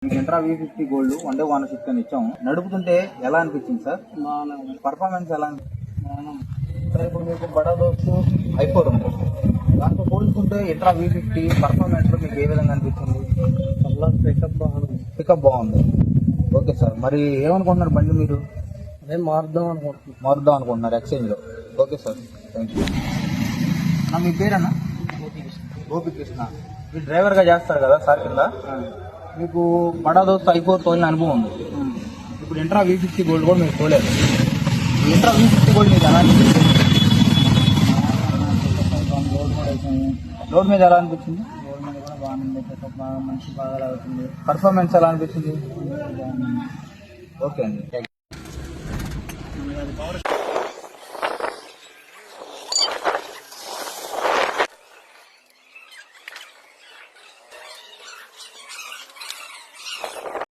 Intra V50 gold one day ownership అని ఇచ్చాము. నడుపుతుంటే ఎలా అనిపించింది సార్? పర్ఫార్మెన్స్ ఎలా సార్? ఇప్పుడు మీకు బడా దోస్తు i4 ఉంది, దాంతో పోల్చుకుంటే ఇంట్రా V50 పర్ఫార్మెన్స్ లో మీకు ఏ విధంగా అనిపించింది? పికప్ బాగుంది. ఓకే సార్, మరి ఏమనుకుంటున్నారు బండి మీరు? అదే మారుద్దాం అనుకుంటున్నారు ఎక్స్చేంజ్ లో. Okay sir, thank you. మీ పేరన్నా? గోపికృష్ణ. మీరు డ్రైవర్ గా చేస్తారు కదా సార్ కింద. మీకు బడా దోస్త్ i4 తోలిన అనుభవం ఉంది. ఇప్పుడు ఇంట్రా V50 గోల్డ్ కూడా మీరు తోలేదు. ఇంట్రా V50 గోల్డ్ మీకు ఎలా అనిపించింది? రోడ్ మీద ఎలా అనిపించింది? రోడ్ మీద కూడా బాగుంది, పికప్ బాగా మంచి బాగా అవుతుంది. పర్ఫార్మెన్స్ ఎలా అనిపించింది? ఓకే అండి.